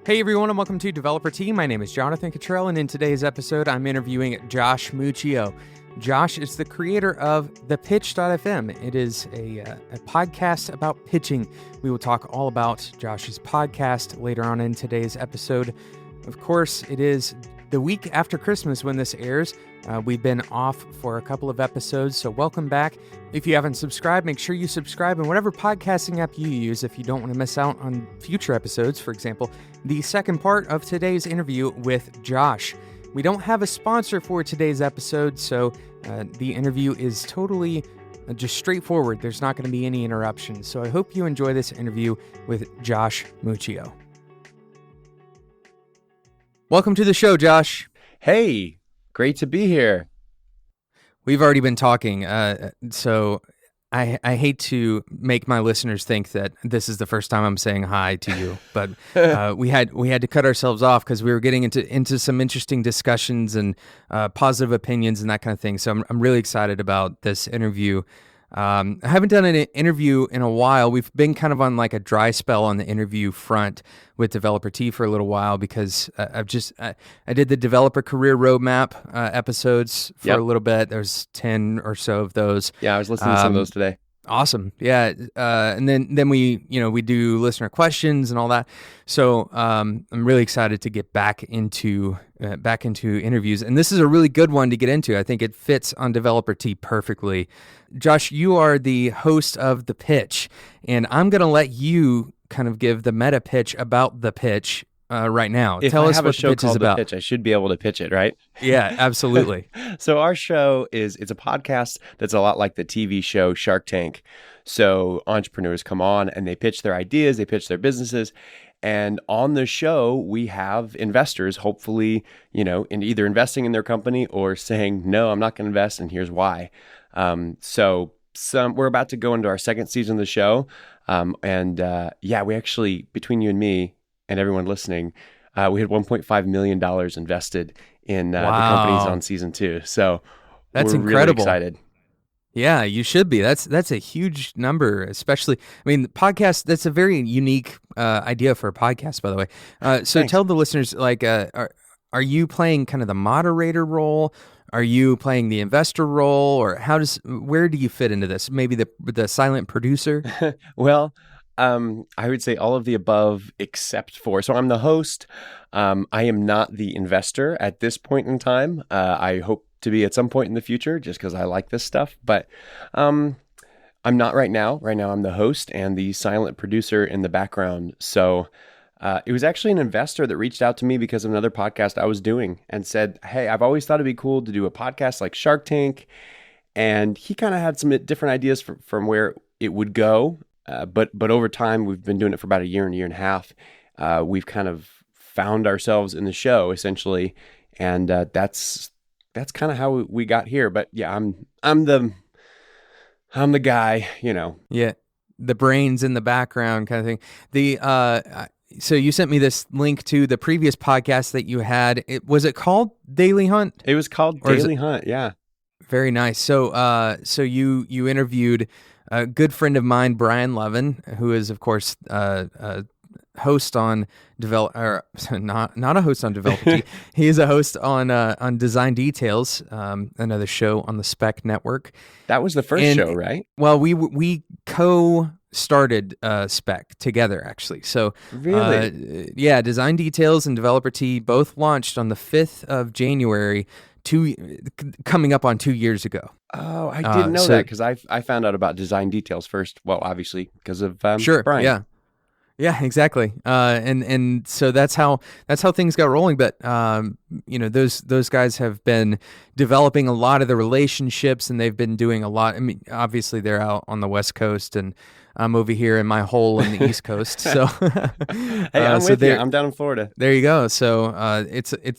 Hey everyone, and welcome to Developer Tea. My name is Jonathan Cottrell, and in today's episode, I'm interviewing Josh Muccio. Josh is the creator of thepitch.fm. It is a podcast about pitching. We will talk all about Josh's podcast later on in today's episode. Of course, it is the week after Christmas when this airs. We've been off for a couple of episodes, so welcome back. If you haven't subscribed, make sure you subscribe in whatever podcasting app you use if you don't want to miss out on future episodes. For example, the second part of today's interview with Josh. We don't have a sponsor for today's episode, so the interview is totally just straightforward. There's not going to be any interruptions. So I hope you enjoy this interview with Josh Muccio. Welcome to the show, Josh. Hey, great to be here. We've already been talking, so I hate to make my listeners think that this is the first time I'm saying hi to you, but we had to cut ourselves off because we were getting into some interesting discussions and positive opinions and that kind of thing. So I'm really excited about this interview. I haven't done an interview in a while. We've been kind of on like a dry spell on the interview front with Developer Tea for a little while because I did the developer career roadmap episodes for a little bit. There's 10 or so of those. Yeah, I was listening to some of those today. Awesome. Yeah. And then we do listener questions and all that. So I'm really excited to get back into interviews. And this is a really good one to get into. I think it fits on Developer Tea perfectly. Josh, you are the host of The Pitch, and I'm going to let you kind of give the meta pitch about The Pitch right now. If Tell I us have what a show the pitch is called about. The Pitch, I should be able to pitch it, right? Yeah, absolutely. So our show it's a podcast that's a lot like the TV show Shark Tank. So entrepreneurs come on and they pitch their ideas, they pitch their businesses. And on the show, we have investors, hopefully, in either investing in their company or saying, no, I'm not going to invest, and here's why. We're about to go into our second season of the show. We actually, between you and me and everyone listening, we had $1.5 million invested in the companies on season 2. So that's we're incredible. Really excited. Yeah, you should be. That's a huge number, especially. I mean, the podcast. That's a very unique idea for a podcast, by the way. So Thanks. Tell the listeners, are you playing kind of the moderator role? Are you playing the investor role, or where do you fit into this? Maybe the silent producer. Well, I would say all of the above, except for. So I'm the host. I am not the investor at this point in time. I hope to be at some point in the future, just because I like this stuff. But I'm not right now. Right now, I'm the host and the silent producer in the background. So it was actually an investor that reached out to me because of another podcast I was doing and said, hey, I've always thought it'd be cool to do a podcast like Shark Tank. And he kind of had some different ideas from where it would go. But over time, we've been doing it for about a year and a half. We've kind of found ourselves in the show, essentially. And that's kind of how we got here. But yeah, I'm the guy, Yeah, the brains in the background kind of thing. So you sent me this link to the previous podcast that you had. Was it called Daily Hunt? It was called Daily Hunt. Yeah. Very nice. So you interviewed a good friend of mine, Brian Levin, who is of course host on not a host on Developer. He is a host on Design Details, another show on the Spec Network. That was the first show, right? Well, we co-started Spec together, actually. So really, Design Details and Developer Tea both launched on the 5th of January. Coming up on 2 years ago. Oh, I didn't know that because I found out about Design Details first. Well, obviously because of Brian. Yeah, exactly. And so that's how things got rolling. But those guys have been developing a lot of the relationships, and they've been doing a lot. I mean, obviously they're out on the West Coast, and I'm over here in my hole in the East Coast. So hey, I'm with you. I'm down in Florida. There you go. So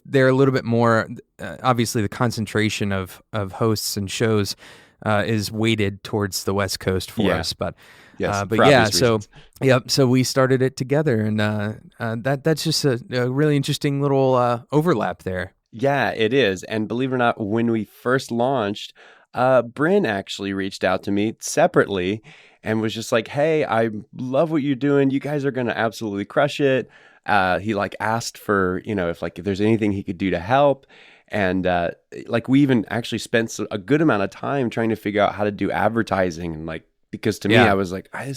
they're a little bit more. Obviously, the concentration of hosts and shows is weighted towards the West Coast for us, but. Yes, So we started it together, and that's just a really interesting little overlap there. Yeah, it is. And believe it or not, when we first launched, Bryn actually reached out to me separately and was just like, hey, I love what you're doing. You guys are going to absolutely crush it. He like asked for, if there's anything he could do to help. And like we even actually spent a good amount of time trying to figure out how to do advertising. And like, because to me, I was like, I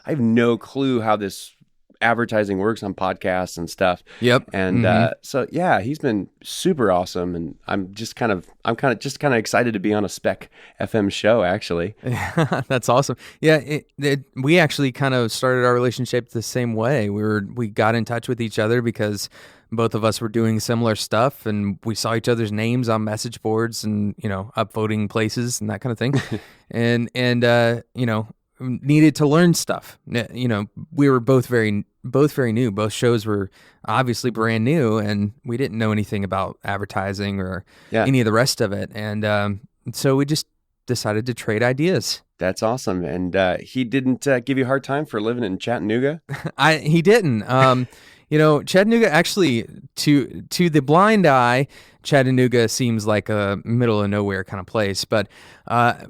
have no clue how this advertising works on podcasts and stuff. Yep. And so yeah, he's been super awesome, and I'm kind of excited to be on a Spec FM show actually. That's awesome. Yeah, we actually kind of started our relationship the same way. We got in touch with each other because both of us were doing similar stuff, and we saw each other's names on message boards and upvoting places and that kind of thing, and needed to learn stuff. We were both very new. Both shows were obviously brand new, and we didn't know anything about advertising or any of the rest of it. And so we just decided to trade ideas. That's awesome. And he didn't give you a hard time for living in Chattanooga? He didn't. Chattanooga actually, to the blind eye, Chattanooga seems like a middle of nowhere kind of place. But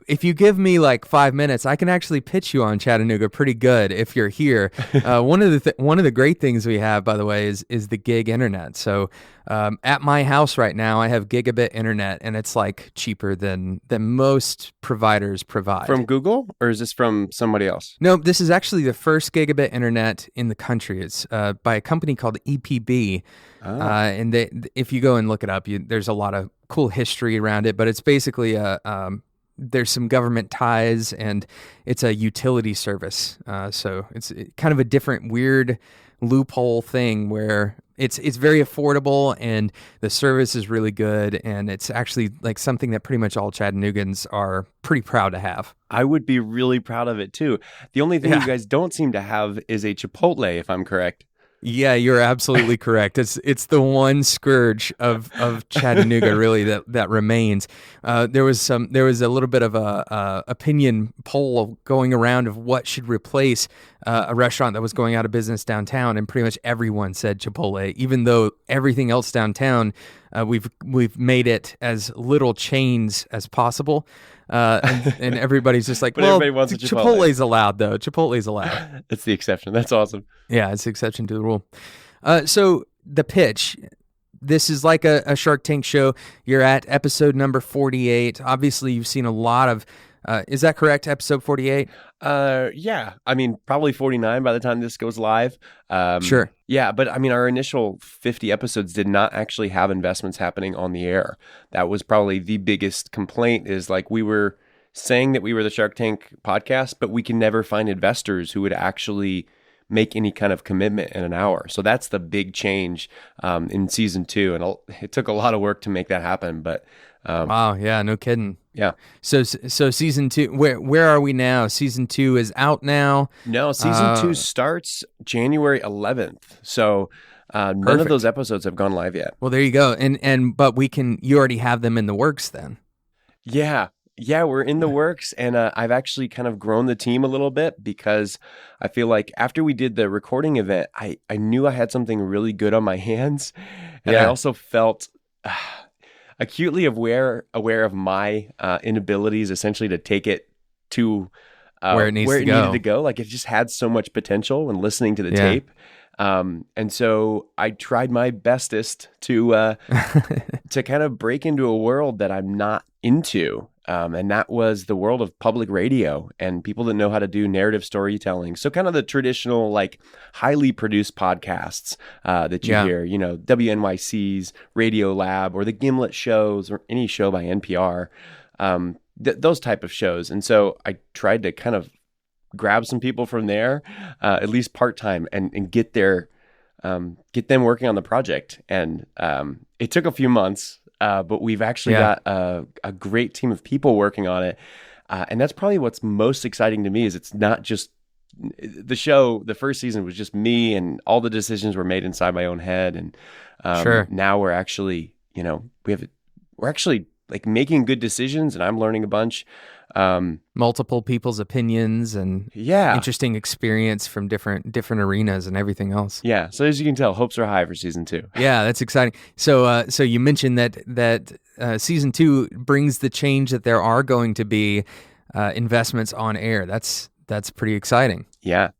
if you give me like 5 minutes, I can actually pitch you on Chattanooga pretty good if you're here. One of the great things we have, by the way, is the gig internet. So at my house right now, I have gigabit internet, and it's like cheaper than most providers provide. From Google, or is this from somebody else? No, this is actually the first gigabit internet in the country. It's by a company called EPB. And if you go and look it up, there's a lot of cool history around it, but it's basically there's some government ties, and it's a utility service. So it's kind of a different weird loophole thing where it's very affordable, and the service is really good, and it's actually like something that pretty much all Chattanoogans are pretty proud to have. I would be really proud of it too. The only thing you guys don't seem to have is a Chipotle, if I'm correct. Yeah, you're absolutely correct. It's the one scourge of Chattanooga really that remains. There was a little bit of a opinion poll going around of what should replace a restaurant that was going out of business downtown, and pretty much everyone said Chipotle, even though everything else downtown we've made it as little chains as possible. And everybody's just like, well, everybody wants a Chipotle. Chipotle's allowed, though. Chipotle's allowed. It's the exception. That's awesome. Yeah, it's the exception to the rule. So the pitch, this is like a Shark Tank show. You're at episode number 48. Obviously, you've seen a lot of, is that correct, episode 48? Yeah. I mean, probably 49 by the time this goes live. Sure. Yeah, but I mean, our initial 50 episodes did not actually have investments happening on the air. That was probably the biggest complaint, is like we were saying that we were the Shark Tank podcast, but we can never find investors who would actually make any kind of commitment in an hour. So that's the big change in season 2. And it took a lot of work to make that happen, but wow, yeah, no kidding. Yeah. So season 2, where are we now? Season 2 is out now? No, season 2 starts January 11th. So none of those episodes have gone live yet. Well, there you go. But you already have them in the works then. Yeah. Yeah, we're in the works, and I've actually kind of grown the team a little bit, because I feel like after we did the recording event, I knew I had something really good on my hands, and I also felt acutely aware of my inabilities, essentially, to take it to where it needed to go. Like, it just had so much potential when listening to the tape. And so I tried my bestest to kind of break into a world that I'm not into. And that was the world of public radio and people that know how to do narrative storytelling. So kind of the traditional, like, highly produced podcasts that you hear, WNYC's Radio Lab or the Gimlet shows or any show by NPR, those type of shows. And so I tried to kind of grab some people from there, at least part-time, and get them working on the project. And it took a few months, but we've actually got a great team of people working on it. And that's probably what's most exciting to me, is it's not just the show. The first season was just me, and all the decisions were made inside my own head. And now we're actually, we're actually like making good decisions, and I'm learning a bunch. Multiple people's opinions and interesting experience from different arenas and everything else. Yeah. So as you can tell, hopes are high for season 2. Yeah, that's exciting. So you mentioned that season 2 brings the change that there are going to be investments on air. That's pretty exciting. Yeah.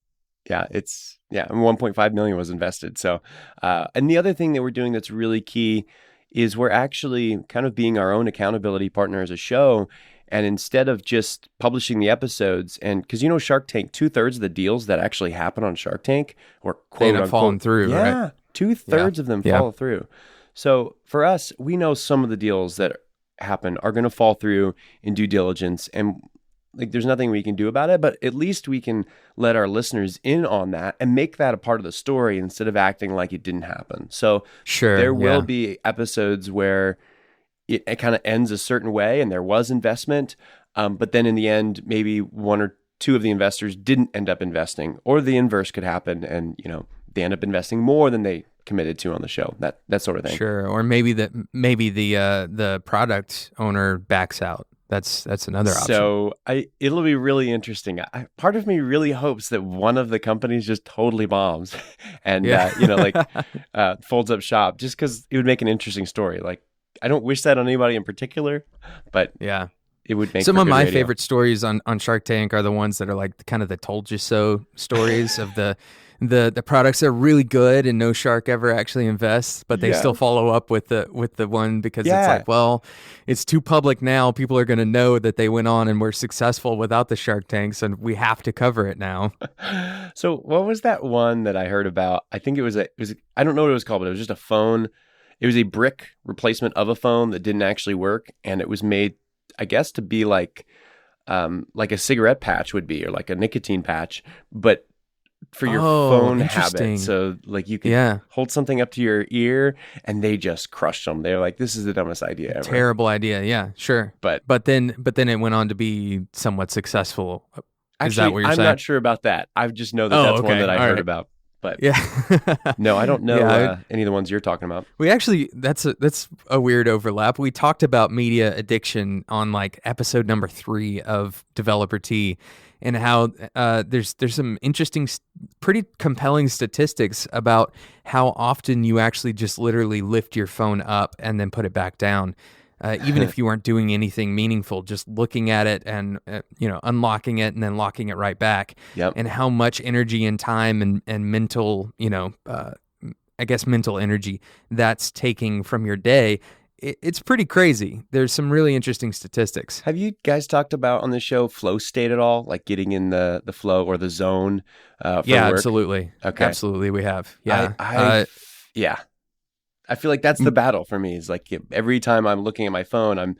and 1.5 million was invested. So, and the other thing that we're doing that's really key is we're actually kind of being our own accountability partner as a show. And instead of just publishing the episodes, and because Shark Tank, 2/3 of the deals that actually happen on Shark Tank or They end up unquote, falling through, right? 2/3 of them fall through. So for us, we know some of the deals that happen are going to fall through in due diligence, and like there's nothing we can do about it, but at least we can let our listeners in on that and make that a part of the story instead of acting like it didn't happen. So there will be episodes where it kind of ends a certain way and there was investment, but then in the end, maybe one or two of the investors didn't end up investing, or the inverse could happen, and they end up investing more than they committed to on the show. That sort of thing. Sure, or maybe the product owner backs out. That's another option. So it'll be really interesting. Part of me really hopes that one of the companies just totally bombs and folds up shop, just because it would make an interesting story. Like, I don't wish that on anybody in particular, but it would make some of my radio. favorite stories on Shark Tank are the ones that are like kind of the told you so stories of the products that are really good and no shark ever actually invests, but they still follow up with the one because it's like, well, it's too public now. People are going to know that they went on and were successful without the Shark Tanks, and we have to cover it now. So what was that one that I heard about? I think it was I don't know what it was called, but it was just a phone. It was a brick replacement of a phone that didn't actually work, and it was made, I guess, to be like a cigarette patch would be, or like a nicotine patch, but for your phone habit. So like you can hold something up to your ear, and they just crushed them. They're like, this is the dumbest idea ever. Terrible idea. Yeah, sure. But then it went on to be somewhat successful. Is that what you're saying? I'm not sure about that. I just know that's one that I heard about. But no, I don't know any of the ones you're talking about. We actually, that's a weird overlap. We talked about media addiction on like episode number 3 of Developer Tea, and how there's some interesting, pretty compelling statistics about how often you actually just literally lift your phone up and then put it back down. Even if you weren't doing anything meaningful, just looking at it and unlocking it and then locking it right back, and how much energy and time and mental, I guess mental energy that's taking from your day. It's pretty crazy. There's some really interesting statistics. Have you guys talked about on the show flow state at all, like getting in the flow or the zone for work? Absolutely. Okay, absolutely, we have. I feel like that's the battle for me. Is like every time I'm looking at my phone,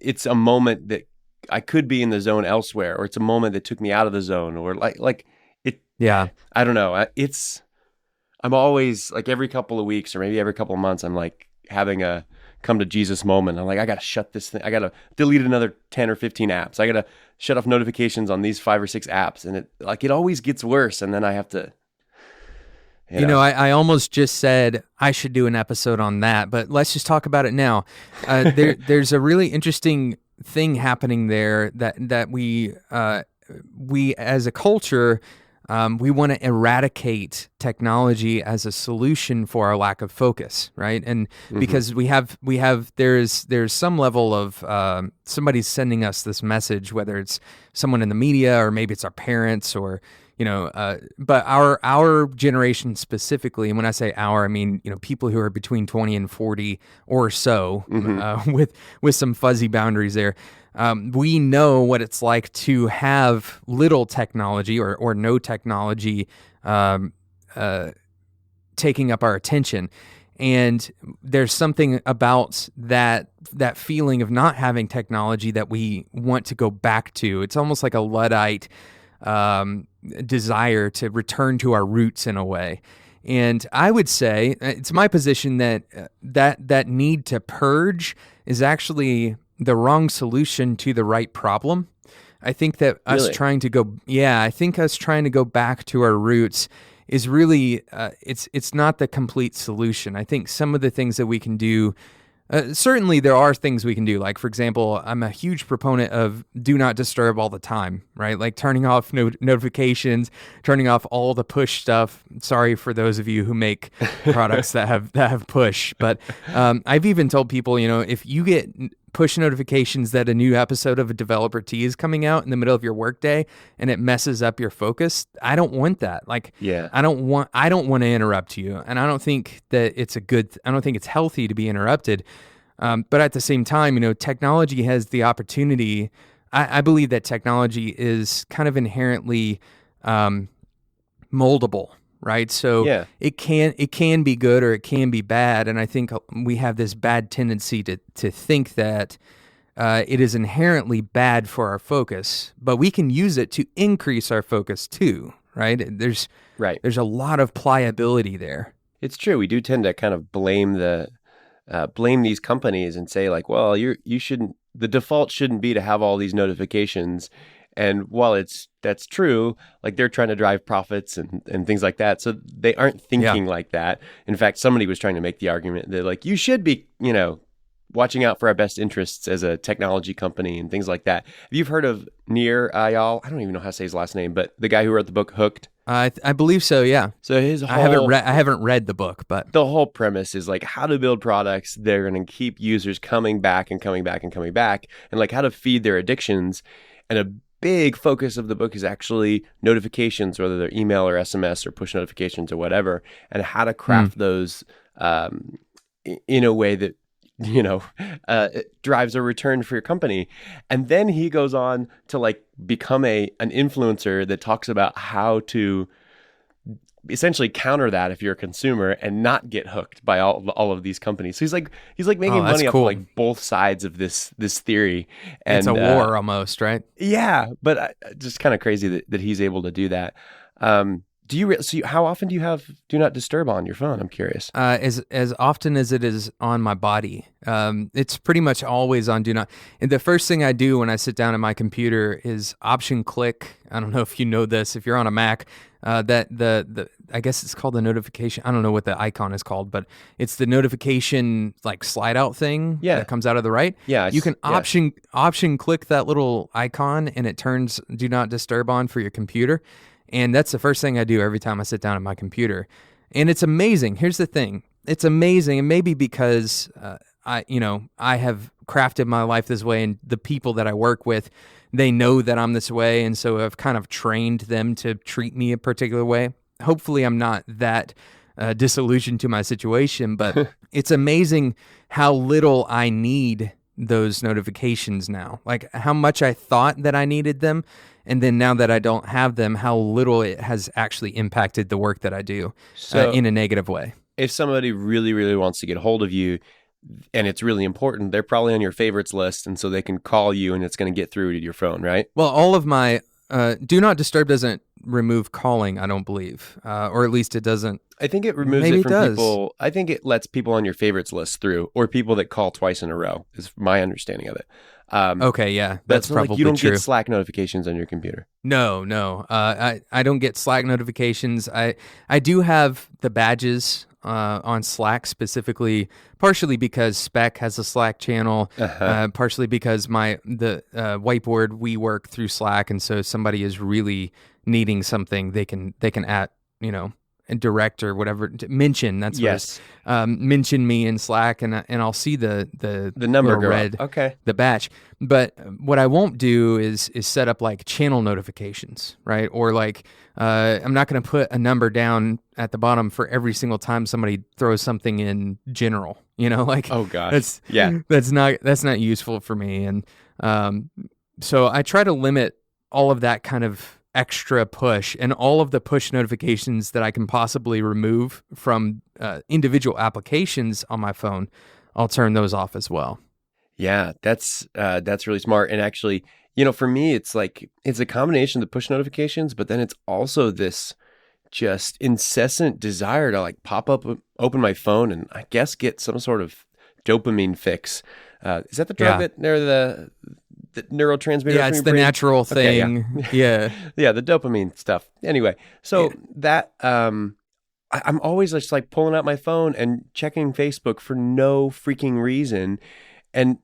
it's a moment that I could be in the zone elsewhere, or it's a moment that took me out of the zone, or like it. Yeah, I don't know. I'm always like every couple of weeks or maybe every couple of months, I'm like having a come to Jesus moment. I'm like, I got to shut this thing. I got to delete another 10 or 15 apps. I got to shut off notifications on these 5 or 6 apps, and it always gets worse, and then I have to. I almost just said I should do an episode on that, but let's just talk about it now. There's a really interesting thing happening there that we as a culture, we want to eradicate technology as a solution for our lack of focus, right? And because there's some level of somebody's sending us this message, whether it's someone in the media or maybe it's our parents or but our generation specifically, and when I say our, I mean, people who are between 20 and 40 or so, with some fuzzy boundaries there. We know what it's like to have little technology or no technology taking up our attention. And there's something about that feeling of not having technology that we want to go back to. It's almost like a Luddite desire to return to our roots in a way. And I would say it's my position that need to purge is actually the wrong solution to the right problem. I think that us trying to go back to our roots is really it's not the complete solution. I think some of the things that we can do, certainly there are things we can do. Like, for example, I'm a huge proponent of do not disturb all the time, right? Like turning off notifications, turning off all the push stuff. Sorry for those of you who make products that have push, but I've even told people, if you get push notifications that a new episode of a Developer Tea is coming out in the middle of your workday and it messes up your focus. I don't want that. Like, Yeah. I don't want to interrupt you. And I don't think that I don't think it's healthy to be interrupted. But at the same time, you know, technology has the opportunity. I believe that technology is kind of inherently moldable, right? So Yeah. it can be good or it can be bad, and I think we have this bad tendency to think that it is inherently bad for our focus, but we can use it to increase our focus too, right? There's a lot of pliability there. It's true. We do tend to kind of blame these companies and say like, well, you shouldn't. The default shouldn't be to have all these notifications. And while that's true, like they're trying to drive profits and things like that. So they aren't thinking like that. In fact, somebody was trying to make the argument that like, you should be, you know, watching out for our best interests as a technology company and things like that. Have you heard of Nir Eyal? I don't even know how to say his last name, but the guy who wrote the book Hooked. I believe so. Yeah. So his whole, I haven't read the book, but the whole premise is like how to build products. They're going to keep users coming back and coming back and coming back, and like how to feed their addictions. And a big focus of the book is actually notifications, whether they're email or SMS or push notifications or whatever, and how to craft those in a way that, you know, it drives a return for your company. And then he goes on to like become an influencer that talks about how to essentially counter that if you're a consumer and not get hooked by all of these companies. So he's like making money off of like both sides of this theory. And it's a war almost, right? Yeah, but just kind of crazy that he's able to do that. How often do you have Do Not Disturb on your phone? I'm curious. As often as it is on my body. It's pretty much always on Do Not. And the first thing I do when I sit down at my computer is Option click. I don't know if you know this. If you're on a Mac, I guess it's called the notification. I don't know what the icon is called, but it's the notification like slide out thing that comes out of the right. Yeah, you can option click that little icon and it turns Do Not Disturb on for your computer. And that's the first thing I do every time I sit down at my computer. And it's amazing. Here's the thing. It's amazing. And maybe because I have crafted my life this way, and the people that I work with, they know that I'm this way. And so I've kind of trained them to treat me a particular way. Hopefully I'm not that disillusioned to my situation, but it's amazing how little I need those notifications now. Like how much I thought that I needed them. And then now that I don't have them, how little it has actually impacted the work that I do in a negative way. If somebody really, really wants to get a hold of you and it's really important, they're probably on your favorites list. And so they can call you and it's going to get through to your phone, right? Well, all of my Do Not Disturb doesn't remove calling, I don't believe. Or at least it doesn't. I think it removes it from people. I think it lets people on your favorites list through, or people that call twice in a row is my understanding of it. Okay, yeah, that's probably like you don't true. get Slack notifications on your computer. No. I don't get Slack notifications. I do have the badges on Slack specifically, partially because Spec has a Slack channel, partially because the whiteboard we work through Slack, and so if somebody is really needing something, they can at and direct or whatever mention. That's yes. Mention me in Slack, and I'll see the number red, the batch. But what I won't do is set up like channel notifications, right? Or like I'm not going to put a number down at the bottom for every single time somebody throws something in general. Like oh gosh, that's not useful for me. And so I try to limit all of that kind of extra push, and all of the push notifications that I can possibly remove from individual applications on my phone, I'll turn those off as well. Yeah, that's really smart. And actually, for me, it's like, it's a combination of the push notifications, but then it's also this just incessant desire to like pop up, open my phone and I guess get some sort of dopamine fix. Is that the drug that they're the neurotransmitter? Yeah, it's the brain? Natural thing. Okay, yeah. Yeah, the dopamine stuff. Anyway, so that I'm always just like pulling out my phone and checking Facebook for no freaking reason. And,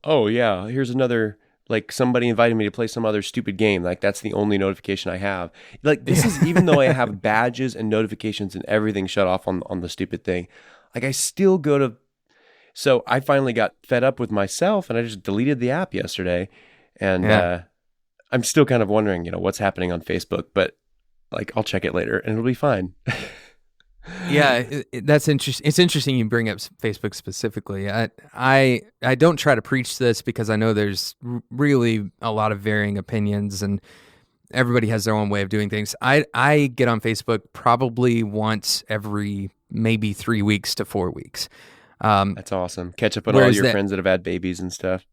oh yeah, here's another, like somebody invited me to play some other stupid game. Like that's the only notification I have. Like this is even though I have badges and notifications and everything shut off on the stupid thing. Like I still go to, So I finally got fed up with myself and I just deleted the app yesterday. And I'm still kind of wondering, what's happening on Facebook, but like I'll check it later and it'll be fine. Yeah, that's interesting. It's interesting you bring up Facebook specifically. I don't try to preach this because I know there's really a lot of varying opinions and everybody has their own way of doing things. I get on Facebook probably once every maybe 3 weeks to 4 weeks. That's awesome. Catch up on all your friends that have had babies and stuff.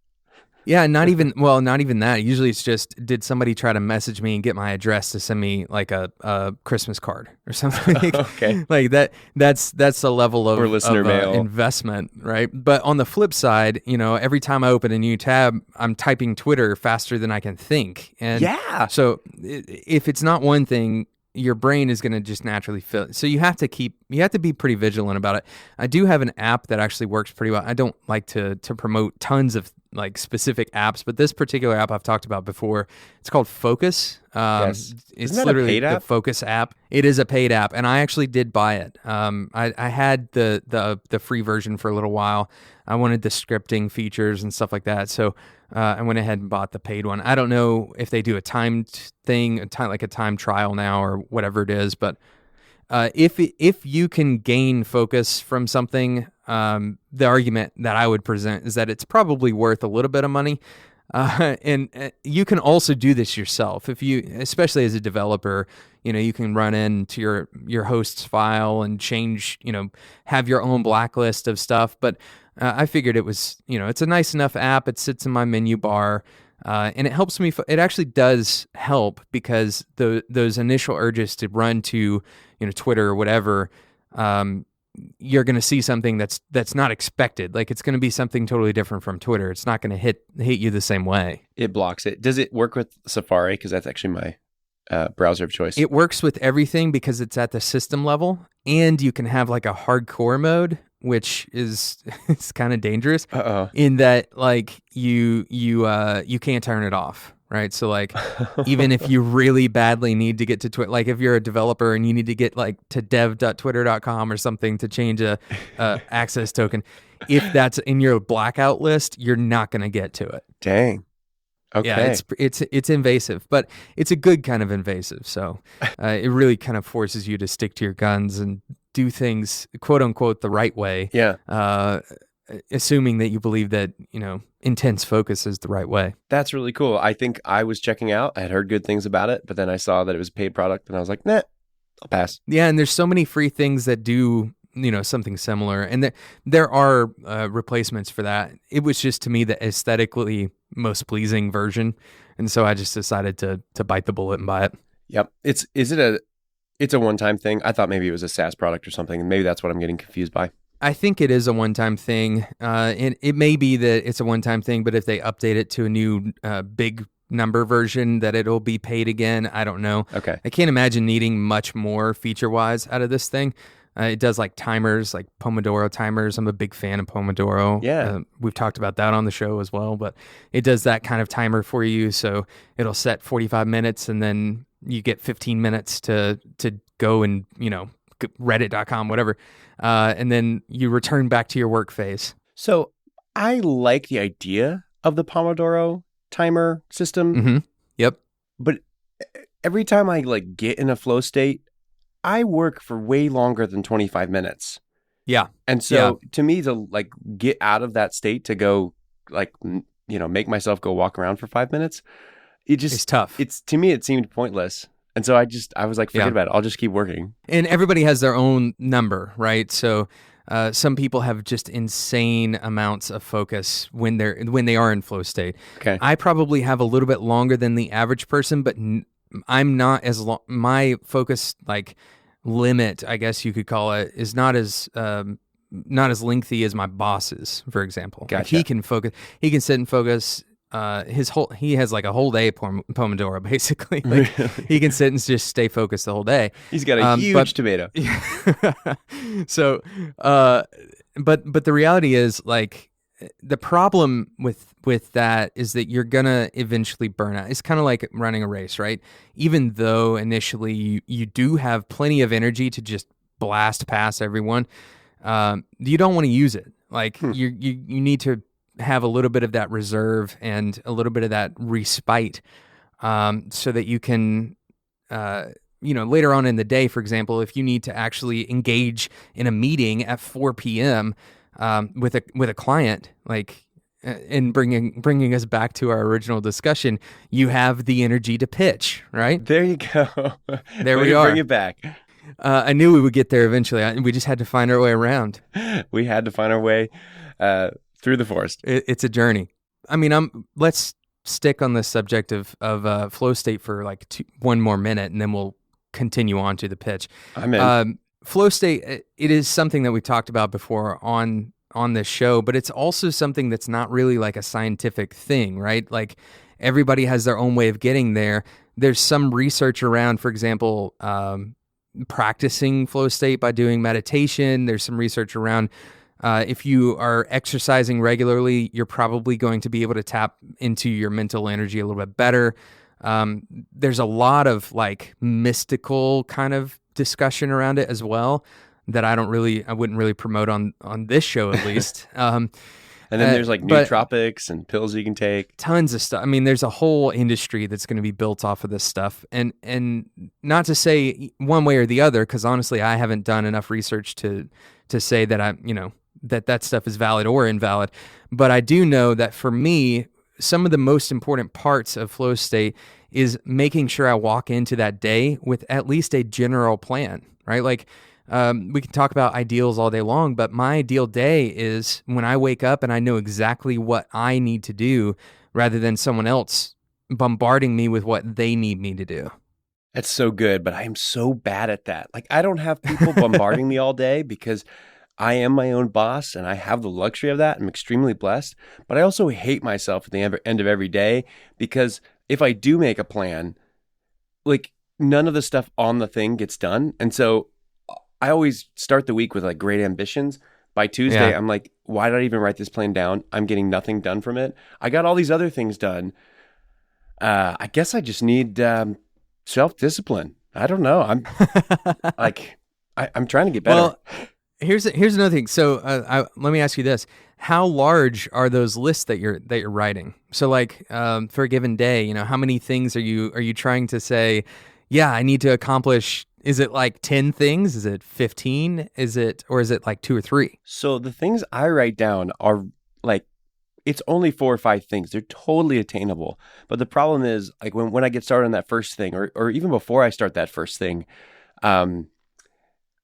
Yeah, not even that. Usually it's just, did somebody try to message me and get my address to send me like a Christmas card or something? Okay. Like that's the level of, or listener mail. Investment, right? But on the flip side, every time I open a new tab, I'm typing Twitter faster than I can think. And yeah. So if it's not one thing, your brain is going to just naturally fill it. So you have to be pretty vigilant about it. I do have an app that actually works pretty well. I don't like to promote tons of like specific apps, but this particular app I've talked about before, it's called Focus. Yes. It's Isn't that literally a paid app? The Focus app. It is a paid app, and I actually did buy it. I had the free version for a little while. I wanted the scripting features and stuff like that, so I went ahead and bought the paid one. I don't know if they do a timed thing, like a time trial now or whatever it is, but if you can gain focus from something, the argument that I would present is that it's probably worth a little bit of money. And you can also do this yourself especially as a developer. You can run into your host's file and change, have your own blacklist of stuff. But I figured it was, it's a nice enough app. It sits in my menu bar. And it helps me. It actually does help because those initial urges to run to, Twitter or whatever, you're going to see something that's not expected. Like it's going to be something totally different from Twitter. It's not going to hit you the same way. It blocks it. Does it work with Safari? Because that's actually my browser of choice. It works with everything because it's at the system level, and you can have like a hardcore mode, which is it's kind of dangerous. In that like you can't turn it off, right? So like even if you really badly need to get to Twitter, like if you're a developer and you need to get like to dev.twitter.com or something to change a access token, if that's in your blackout list, you're not going to get to it. Dang. Okay. Yeah, it's invasive, but it's a good kind of invasive. So it really kind of forces you to stick to your guns and do things quote unquote the right way. Yeah. Assuming that you believe that, intense focus is the right way. That's really cool. I think I was checking out. I had heard good things about it, but then I saw that it was a paid product and I was like, nah, I'll pass. Yeah. And there's so many free things that do, something similar. And there are replacements for that. It was just to me the aesthetically most pleasing version. And so I just decided to bite the bullet and buy it. Yep. It's a one-time thing. I thought maybe it was a SaaS product or something. And maybe that's what I'm getting confused by. I think it is a one-time thing. And it may be that it's a one-time thing, but if they update it to a new big number version, that it'll be paid again. I don't know. Okay. I can't imagine needing much more feature-wise out of this thing. It does like timers, like Pomodoro timers. I'm a big fan of Pomodoro. Yeah. We've talked about that on the show as well, but it does that kind of timer for you. So it'll set 45 minutes and then you get 15 minutes to go and, reddit.com, whatever. And then you return back to your work phase. So I like the idea of the Pomodoro timer system. Mm-hmm. Yep. But every time I get in a flow state, I work for way longer than 25 minutes. Yeah. And so to me to get out of that state to go make myself go walk around for 5 minutes, it's tough. To me, it seemed pointless. And so I was like, forget about it. I'll just keep working. And everybody has their own number, right? So some people have just insane amounts of focus when they are in flow state. Okay. I probably have a little bit longer than the average person, but I'm not as long. My focus limit, I guess you could call it, is not as lengthy as my boss's, for example. Gotcha. He can focus. He can sit and focus. He has like a whole day Pomodoro basically. He can sit and just stay focused the whole day. He's got a huge tomato. So, but the reality is the problem with that is that you're gonna eventually burn out. It's kind of like running a race, right? Even though initially you do have plenty of energy to just blast past everyone, you don't want to use it. Like Hmm. you need to have a little bit of that reserve and a little bit of that respite, so that you can, later on in the day, for example, if you need to actually engage in a meeting at 4 p.m. With a client, like, and bringing us back to our original discussion, you have the energy to pitch, right? There you go. There Way we to are. bring it back. I knew we would get there eventually. We just had to find our way around. We had to find our way through the forest. It's a journey. I mean, let's stick on the subject of flow state for like one more minute, and then we'll continue on to the pitch. I'm in. Flow state, it is something that we talked about before on this show, but it's also something that's not really like a scientific thing, right? Like everybody has their own way of getting there. There's some research around, for example, practicing flow state by doing meditation. There's some research around if you are exercising regularly, you're probably going to be able to tap into your mental energy a little bit better. There's a lot of like mystical kind of discussion around it as well that I wouldn't really promote on this show, at least. And then there's like nootropics and pills you can take. Tons of stuff. I mean, there's a whole industry that's going to be built off of this stuff. And not to say one way or the other, because honestly, I haven't done enough research to say that that stuff is valid or invalid. But I do know that for me, some of the most important parts of flow state is making sure I walk into that day with at least a general plan, right? Like, we can talk about ideals all day long, but my ideal day is when I wake up and I know exactly what I need to do rather than someone else bombarding me with what they need me to do. That's so good, but I am so bad at that. Like, I don't have people bombarding me all day because I am my own boss and I have the luxury of that. I'm extremely blessed, but I also hate myself at the end of every day because if I do make a plan, like none of the stuff on the thing gets done. And so I always start the week with like great ambitions. By Tuesday, I'm like, why did I even write this plan down? I'm getting nothing done from it. I got all these other things done. I guess I just need self-discipline. I don't know. I'm like, I'm trying to get better. Well, here's another thing. So let me ask you this: how large are those lists that you're writing? So like for a given day, how many things are you trying to say? Yeah, I need to accomplish. Is it like 10 things? Is it 15? Or is it like 2 or 3? So the things I write down are like, it's only 4 or 5 things. They're totally attainable. But the problem is like when I get started on that first thing, or even before I start that first thing,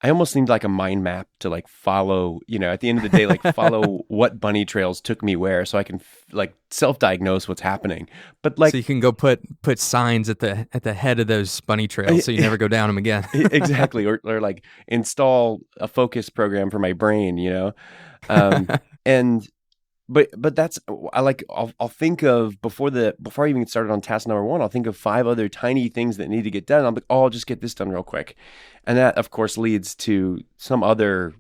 I almost need like a mind map to like follow, at the end of the day, like follow what bunny trails took me where, so I can like self-diagnose what's happening. But like, so you can go put signs at the head of those bunny trails, so you never go down them again. Exactly, or like install a focus program for my brain, and. But that's I'll think of before I even get started on task number 1, I'll think of 5 other tiny things that need to get done. I'm like, I'll just get this done real quick, and that of course leads to some other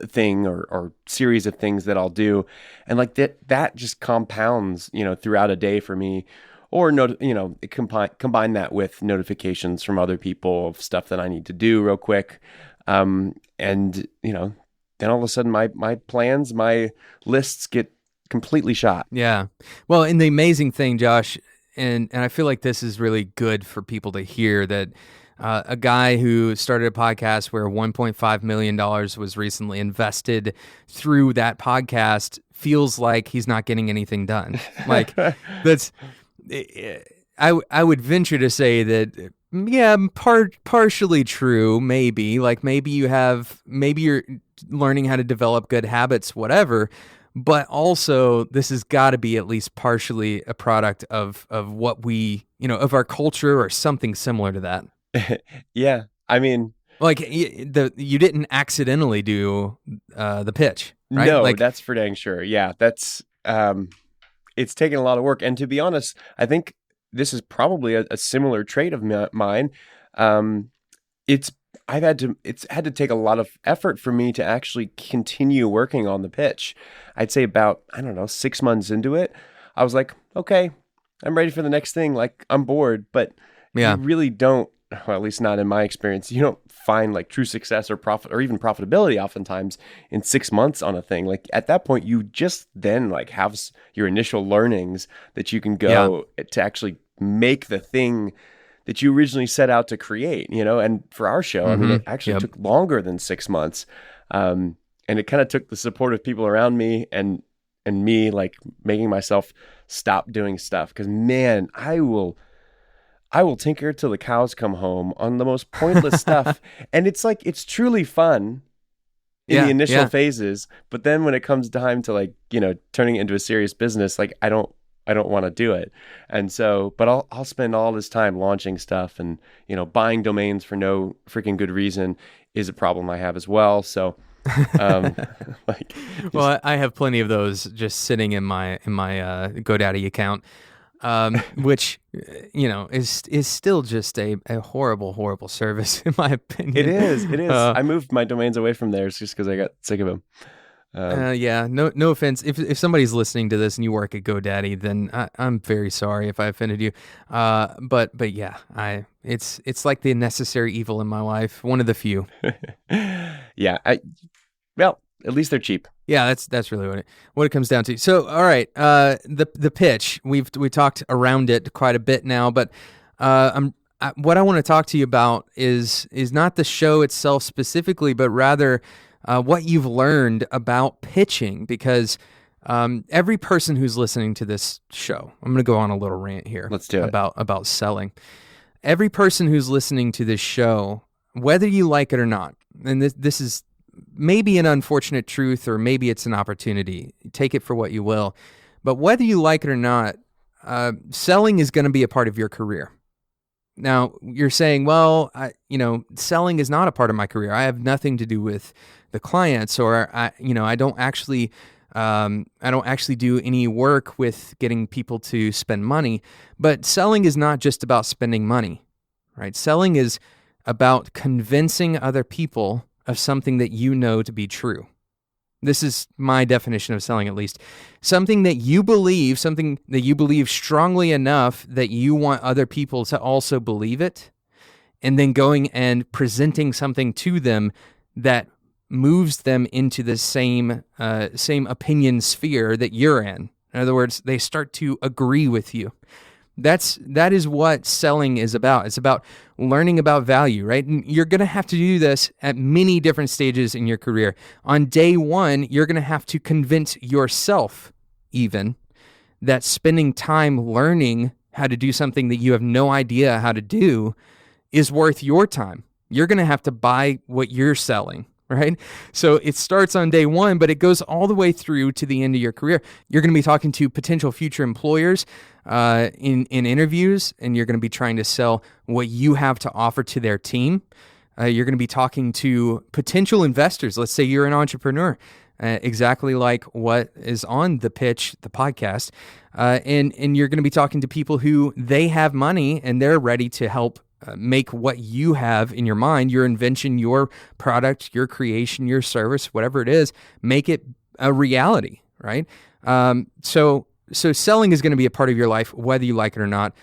thing or series of things that I'll do, and like that just compounds throughout a day for me. Or combine that with notifications from other people of stuff that I need to do real quick, and then all of a sudden my plans, my lists get completely shot. Yeah. Well, and the amazing thing, Josh, and I feel like this is really good for people to hear, that a guy who started a podcast where $1.5 million was recently invested through that podcast feels like he's not getting anything done. Like that's, I would venture to say that, yeah, partially true, maybe. Like maybe you're learning how to develop good habits, whatever. But also, this has got to be at least partially a product of what we, of our culture or something similar to that. Yeah, I mean, like you didn't accidentally do the pitch, right? No, like, that's for dang sure. Yeah, that's it's taken a lot of work, and to be honest, I think this is probably a similar trait of mine. It's had to take a lot of effort for me to actually continue working on the pitch. I'd say about, 6 months into it, I was like, okay, I'm ready for the next thing. Like, I'm bored, but you really don't or at least not in my experience, you don't find like true success or profit or even profitability oftentimes in 6 months on a thing. Like at that point, you just then like have your initial learnings that you can go to actually make the thing that you originally set out to create, and for our show, I mean, it actually took longer than 6 months. And it kind of took the support of people around me and me like making myself stop doing stuff. Cause man, I will tinker till the cows come home on the most pointless stuff. And it's truly fun in the initial phases. But then when it comes time to like, turning it into a serious business, like I don't want to do it. And so, but I'll spend all this time launching stuff and, buying domains for no freaking good reason is a problem I have as well. So, well, I have plenty of those just sitting in my GoDaddy account, which, is still just a horrible service in my opinion. It is. I moved my domains away from theirs just because I got sick of them. No offense. If somebody's listening to this and you work at GoDaddy, then I'm very sorry if I offended you. But yeah, it's like the necessary evil in my life. One of the few. Yeah. Well, at least they're cheap. Yeah, that's really what it comes down to. So, all right, the pitch we talked around it quite a bit now, but what I want to talk to you about is not the show itself specifically, but rather what you've learned about pitching, because every person who's listening to this show, I'm going to go on a little rant here. Let's do it. About selling. Every person who's listening to this show, whether you like it or not, and this is maybe an unfortunate truth or maybe it's an opportunity, take it for what you will, but whether you like it or not, selling is going to be a part of your career. Now, you're saying, well, selling is not a part of my career. I have nothing to do with the clients, or I don't actually do any work with getting people to spend money. But selling is not just about spending money, right? Selling is about convincing other people of something that you know to be true. This is my definition of selling, at least. Something that you believe strongly enough that you want other people to also believe it, and then going and presenting something to them that moves them into the same opinion sphere that you're in. In other words, they start to agree with you. That is what selling is about. It's about learning about value, right? And you're going to have to do this at many different stages in your career. On day one, you're going to have to convince yourself even that spending time learning how to do something that you have no idea how to do is worth your time. You're going to have to buy what you're selling, right? So it starts on day one, but it goes all the way through to the end of your career. You're going to be talking to potential future employers in interviews, and you're going to be trying to sell what you have to offer to their team. You're going to be talking to potential investors. Let's say you're an entrepreneur, exactly like what is on The Pitch, the podcast, and you're going to be talking to people who they have money and they're ready to help make what you have in your mind, your invention, your product, your creation, your service, whatever it is, make it a reality, right? So selling is going to be a part of your life, whether you like it or not.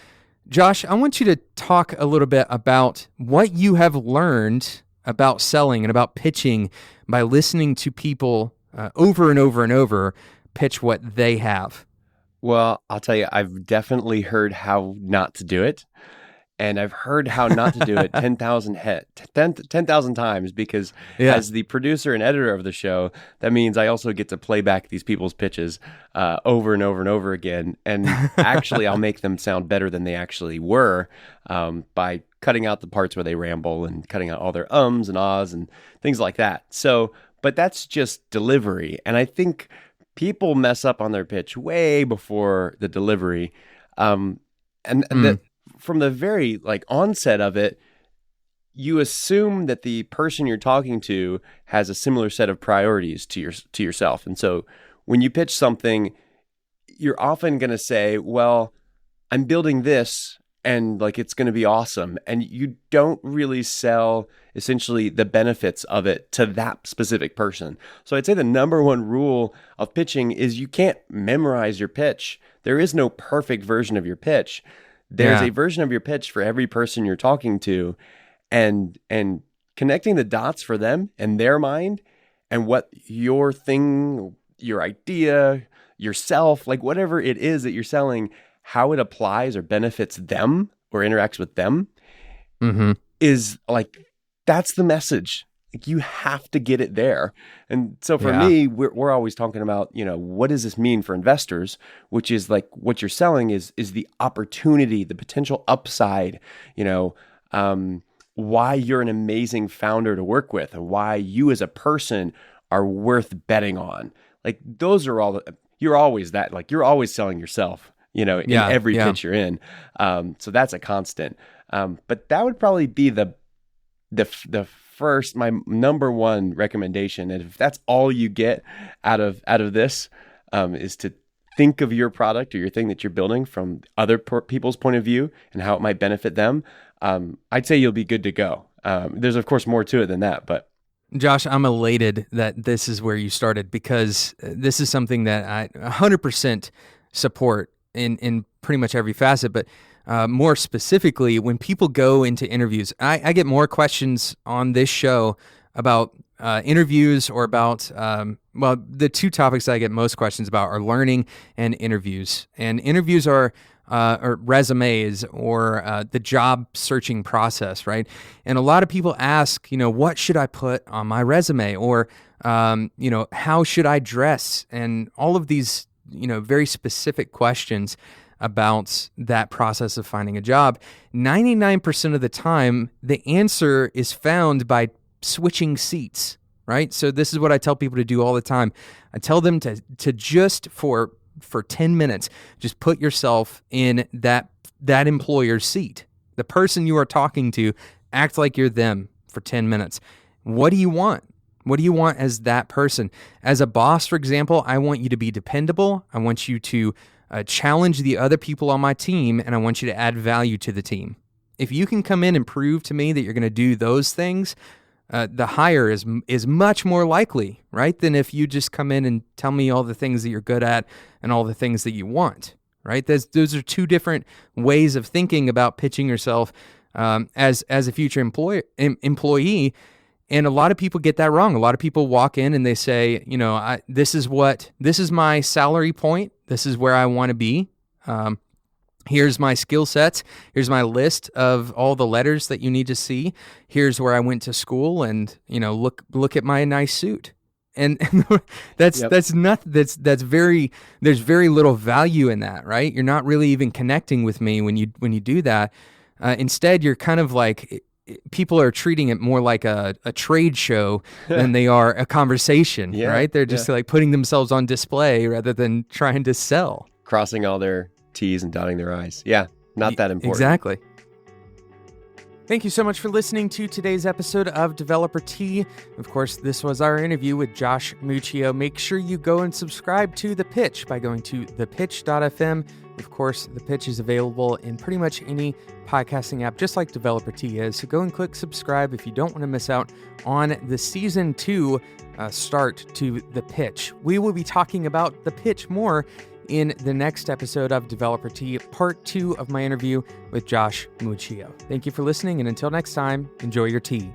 Josh, I want you to talk a little bit about what you have learned about selling and about pitching by listening to people over and over and over pitch what they have. Well, I'll tell you, I've definitely heard how not to do it. And I've heard how not to do it 10,000 times, because as the producer and editor of the show, that means I also get to play back these people's pitches over and over and over again. And actually, I'll make them sound better than they actually were by cutting out the parts where they ramble and cutting out all their ums and ahs and things like that. So, but that's just delivery. And I think people mess up on their pitch way before the delivery. From the very onset of it, you assume that the person you're talking to has a similar set of priorities to yourself. And so when you pitch something, you're often going to say, well, I'm building this and it's going to be awesome. And you don't really sell essentially the benefits of it to that specific person. So I'd say the number one rule of pitching is you can't memorize your pitch. There is no perfect version of your pitch. There's Yeah. a version of your pitch for every person you're talking to, and connecting the dots for them and their mind and what your thing, your idea, yourself, like whatever it is that you're selling, how it applies or benefits them or interacts with them Mm-hmm. is like, that's the message. Like, you have to get it there. And so for Yeah. me, we're always talking about, what does this mean for investors, which is like what you're selling is the opportunity, the potential upside, why you're an amazing founder to work with and why you as a person are worth betting on. Like, those are all, you're always that, like, you're always selling yourself, in every pitch you're in. So that's a constant. But that would probably be the first, my number one recommendation. And if that's all you get out of this, is to think of your product or your thing that you're building from other people's point of view and how it might benefit them. I'd say you'll be good to go. There's of course more to it than that, but Josh, I'm elated that this is where you started, because this is something that I 100% support in pretty much every facet. But more specifically, when people go into interviews, I get more questions on this show about interviews or about, the two topics I get most questions about are learning and interviews. And interviews are or resumes or the job searching process, right? And a lot of people ask, what should I put on my resume? Or, how should I dress? And all of these, very specific questions about that process of finding a job. 99% of the time, the answer is found by switching seats, right? So this is what I tell people to do all the time. I tell them to just for 10 minutes, just put yourself in that employer's seat. The person you are talking to, act like you're them for 10 minutes. What do you want? What do you want as that person? As a boss, for example, I want you to be dependable. I want you to challenge the other people on my team, and I want you to add value to the team. If you can come in and prove to me that you're going to do those things, the hire is much more likely, right, than if you just come in and tell me all the things that you're good at and all the things that you want, right? Those are two different ways of thinking about pitching yourself as a future employee. And a lot of people get that wrong. A lot of people walk in and they say, this is my salary point. This is where I want to be. Here's my skill sets. Here's my list of all the letters that you need to see. Here's where I went to school, and look at my nice suit. And there's very little value in that, right? You're not really even connecting with me when you do that. Instead, you're kind of like, people are treating it more like a trade show than they are a conversation, right? They're just like putting themselves on display rather than trying to sell. Crossing all their T's and dotting their I's. Yeah, not that important. Exactly. Thank you so much for listening to today's episode of Developer Tea. Of course, this was our interview with Josh Muccio. Make sure you go and subscribe to The Pitch by going to thepitch.fm. Of course, The Pitch is available in pretty much any podcasting app, just like Developer Tea is. So go and click subscribe if you don't want to miss out on the Season 2 start to The Pitch. We will be talking about The Pitch more in the next episode of Developer Tea, part 2 of my interview with Josh Muccio. Thank you for listening, and until next time, enjoy your tea.